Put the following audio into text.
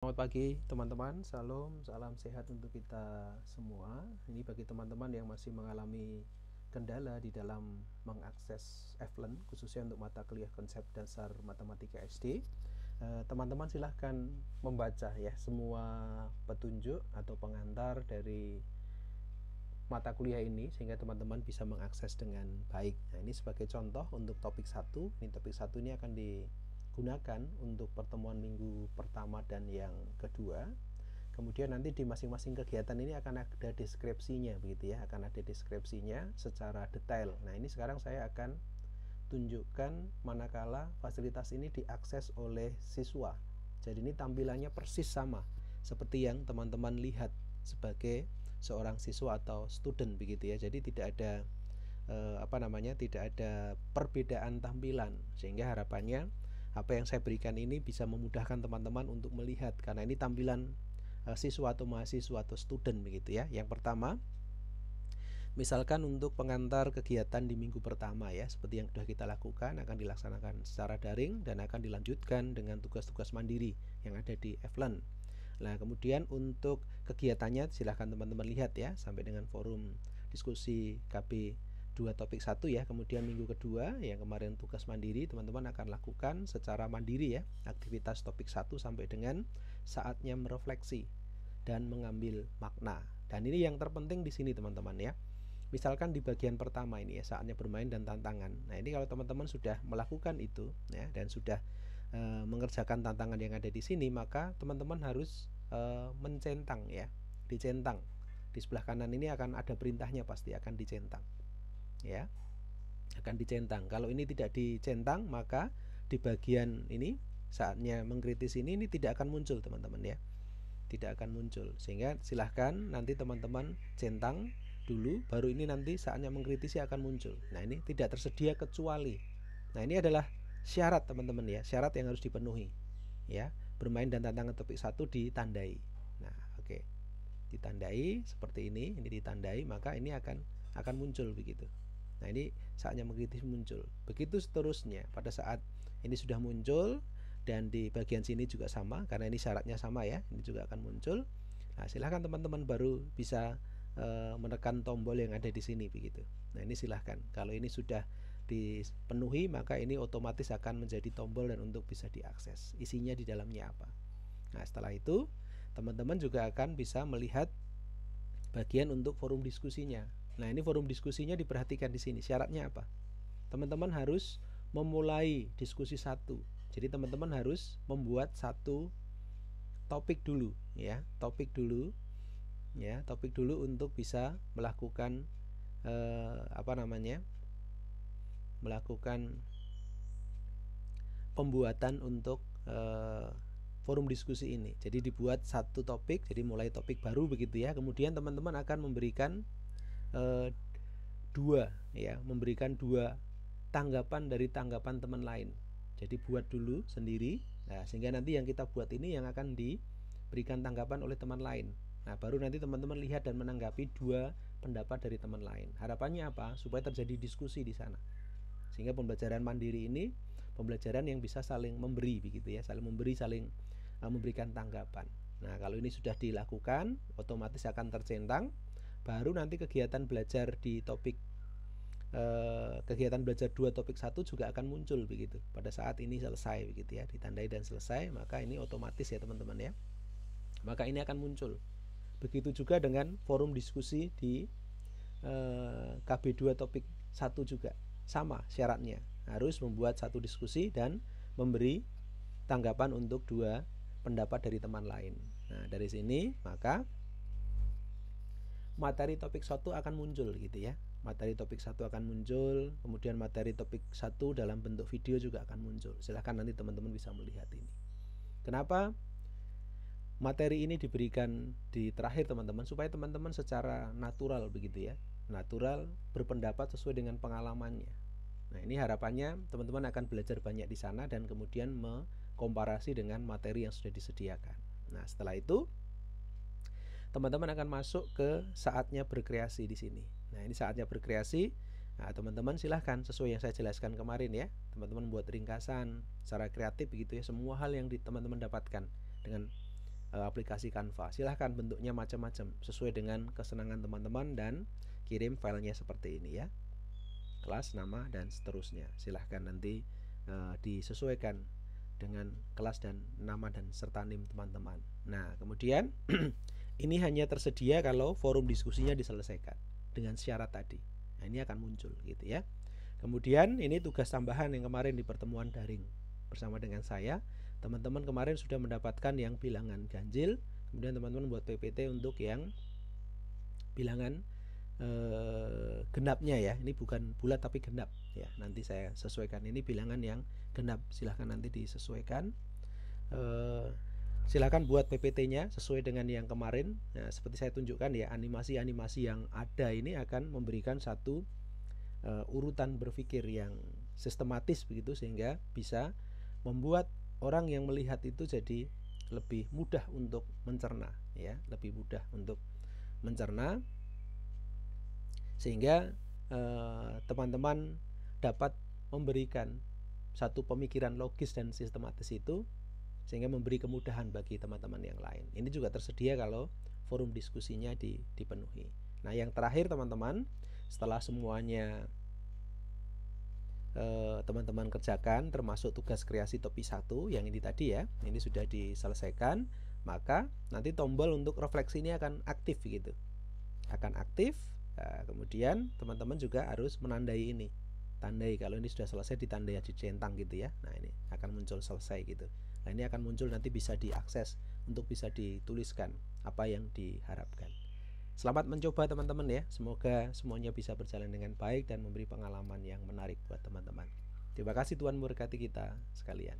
Selamat pagi teman-teman, salam sehat untuk kita semua. Ini bagi teman-teman yang masih mengalami kendala di dalam mengakses FLEN, khususnya untuk mata kuliah konsep dasar matematika SD. Teman-teman silahkan membaca ya semua petunjuk atau pengantar dari mata kuliah ini sehingga teman-teman bisa mengakses dengan baik. Nah, ini sebagai contoh untuk topik 1. Ini topik 1 ini akan digunakan untuk pertemuan minggu pertama dan yang kedua. Kemudian nanti di masing-masing kegiatan ini akan ada deskripsinya begitu ya, akan ada deskripsinya secara detail. Nah, ini sekarang saya akan tunjukkan manakala fasilitas ini diakses oleh siswa. Jadi ini tampilannya persis sama seperti yang teman-teman lihat sebagai seorang siswa atau student begitu ya. Jadi tidak ada tidak ada perbedaan tampilan, sehingga harapannya apa yang saya berikan ini bisa memudahkan teman-teman untuk melihat, karena ini tampilan siswa atau mahasiswa atau student begitu ya. Yang pertama, misalkan untuk pengantar kegiatan di minggu pertama ya, seperti yang sudah kita lakukan, akan dilaksanakan secara daring dan akan dilanjutkan dengan tugas-tugas mandiri yang ada di FLEN. Nah, kemudian untuk kegiatannya silahkan teman-teman lihat ya, sampai dengan forum diskusi KB 2 topik 1 ya. Kemudian minggu kedua yang kemarin tugas mandiri, teman-teman akan lakukan secara mandiri ya, aktivitas topik 1 sampai dengan saatnya merefleksi dan mengambil makna. Dan ini yang terpenting di sini teman-teman ya. Misalkan di bagian pertama ini ya, saatnya bermain dan tantangan. Nah, ini kalau teman-teman sudah melakukan itu ya, dan sudah mengerjakan tantangan yang ada di sini, maka teman-teman harus mencentang ya, dicentang. Di sebelah kanan ini akan ada perintahnya, pasti akan dicentang ya, akan dicentang. Kalau ini tidak dicentang, maka di bagian ini saatnya mengkritis ini tidak akan muncul teman-teman ya, tidak akan muncul. Sehingga silahkan nanti teman-teman centang dulu, baru ini nanti saatnya mengkritisi akan muncul. Nah, ini tidak tersedia kecuali. Nah, ini adalah syarat teman-teman ya, syarat yang harus dipenuhi ya. Bermain dan tantangan topik 1 ditandai. Nah, oke. Ditandai seperti ini ditandai, maka ini akan muncul begitu. Nah, ini saatnya mengkritis muncul. Begitu seterusnya, pada saat ini sudah muncul dan di bagian sini juga sama, karena ini syaratnya sama ya, ini juga akan muncul. Nah, silahkan teman-teman baru bisa menekan tombol yang ada di sini begitu. Nah, ini silahkan. Kalau ini sudah dipenuhi, maka ini otomatis akan menjadi tombol dan untuk bisa diakses. Isinya di dalamnya apa. Nah, setelah itu teman-teman juga akan bisa melihat bagian untuk forum diskusinya. Nah, ini forum diskusinya diperhatikan di sini. Syaratnya apa? Teman-teman harus memulai diskusi 1. Jadi teman-teman harus membuat satu topik dulu ya, topik dulu untuk bisa melakukan melakukan pembuatan untuk forum diskusi ini. Jadi dibuat satu topik, jadi mulai topik baru begitu ya. Kemudian teman-teman akan memberikan memberikan dua tanggapan dari tanggapan teman lain. Jadi buat dulu sendiri. Nah, sehingga nanti yang kita buat ini yang akan diberikan tanggapan oleh teman lain. Nah, baru nanti teman-teman lihat dan menanggapi dua pendapat dari teman lain. Harapannya apa? Supaya terjadi diskusi di sana. Sehingga pembelajaran mandiri ini pembelajaran yang bisa saling memberi begitu ya, saling memberi, saling memberikan tanggapan. Nah, kalau ini sudah dilakukan, otomatis akan tercentang. Baru nanti kegiatan belajar di topik kegiatan belajar 2 topik 1 juga akan muncul begitu. Pada saat ini selesai begitu ya, ditandai dan selesai, maka ini otomatis ya teman-teman ya. Maka ini akan muncul. Begitu juga dengan forum diskusi di KB2 topik 1 juga. Sama syaratnya. Harus membuat satu diskusi dan memberi tanggapan untuk 2 pendapat dari teman lain. Nah, dari sini maka materi topik 1 akan muncul gitu ya. Materi topik 1 akan muncul, kemudian materi topik 1 dalam bentuk video juga akan muncul. Silahkan nanti teman-teman bisa melihat ini. Kenapa materi ini diberikan di terakhir teman-teman? Supaya teman-teman secara natural begitu ya, natural berpendapat sesuai dengan pengalamannya. Nah, ini harapannya teman-teman akan belajar banyak di sana dan kemudian mengkomparasi dengan materi yang sudah disediakan. Nah, setelah itu teman-teman akan masuk ke saatnya berkreasi di sini. Nah, ini saatnya berkreasi. Nah, teman-teman silahkan sesuai yang saya jelaskan kemarin ya. Teman-teman buat ringkasan secara kreatif begitu ya, semua hal yang teman-teman dapatkan dengan aplikasi Canva. Silahkan bentuknya macam-macam sesuai dengan kesenangan teman-teman dan kirim filenya seperti ini ya. Kelas, nama, dan seterusnya. Silahkan nanti disesuaikan dengan kelas dan nama dan serta NIM teman-teman. Nah, kemudian ini hanya tersedia kalau forum diskusinya diselesaikan dengan syarat tadi. Nah, ini akan muncul gitu ya. Kemudian ini tugas tambahan yang kemarin di pertemuan daring bersama dengan saya. Teman-teman kemarin sudah mendapatkan yang bilangan ganjil. Kemudian teman-teman buat PPT untuk yang bilangan genapnya ya. Ini bukan bulat tapi genap ya. Nanti saya sesuaikan, ini bilangan yang genap. Silahkan nanti disesuaikan. Silahkan buat PPT-nya sesuai dengan yang kemarin. Nah, seperti saya tunjukkan ya, animasi-animasi yang ada ini akan memberikan satu urutan berpikir yang sistematis begitu, sehingga bisa membuat orang yang melihat itu jadi lebih mudah untuk mencerna ya, lebih mudah untuk mencerna, sehingga teman-teman dapat memberikan satu pemikiran logis dan sistematis itu, sehingga memberi kemudahan bagi teman-teman yang lain. Ini juga tersedia kalau forum diskusinya dipenuhi. Nah, yang terakhir teman-teman, setelah semuanya teman-teman kerjakan, termasuk tugas kreasi topi 1 yang ini tadi ya, ini sudah diselesaikan, maka nanti tombol untuk refleksi ini akan aktif gitu, akan aktif. Nah, kemudian teman-teman juga harus menandai ini, tandai kalau ini sudah selesai, ditandai di centang gitu ya. Nah, ini akan muncul selesai gitu. Nah, ini akan muncul, nanti bisa diakses untuk bisa dituliskan apa yang diharapkan. Selamat mencoba teman-teman ya. Semoga semuanya bisa berjalan dengan baik dan memberi pengalaman yang menarik buat teman-teman. Terima kasih, Tuhan memberkati kita sekalian.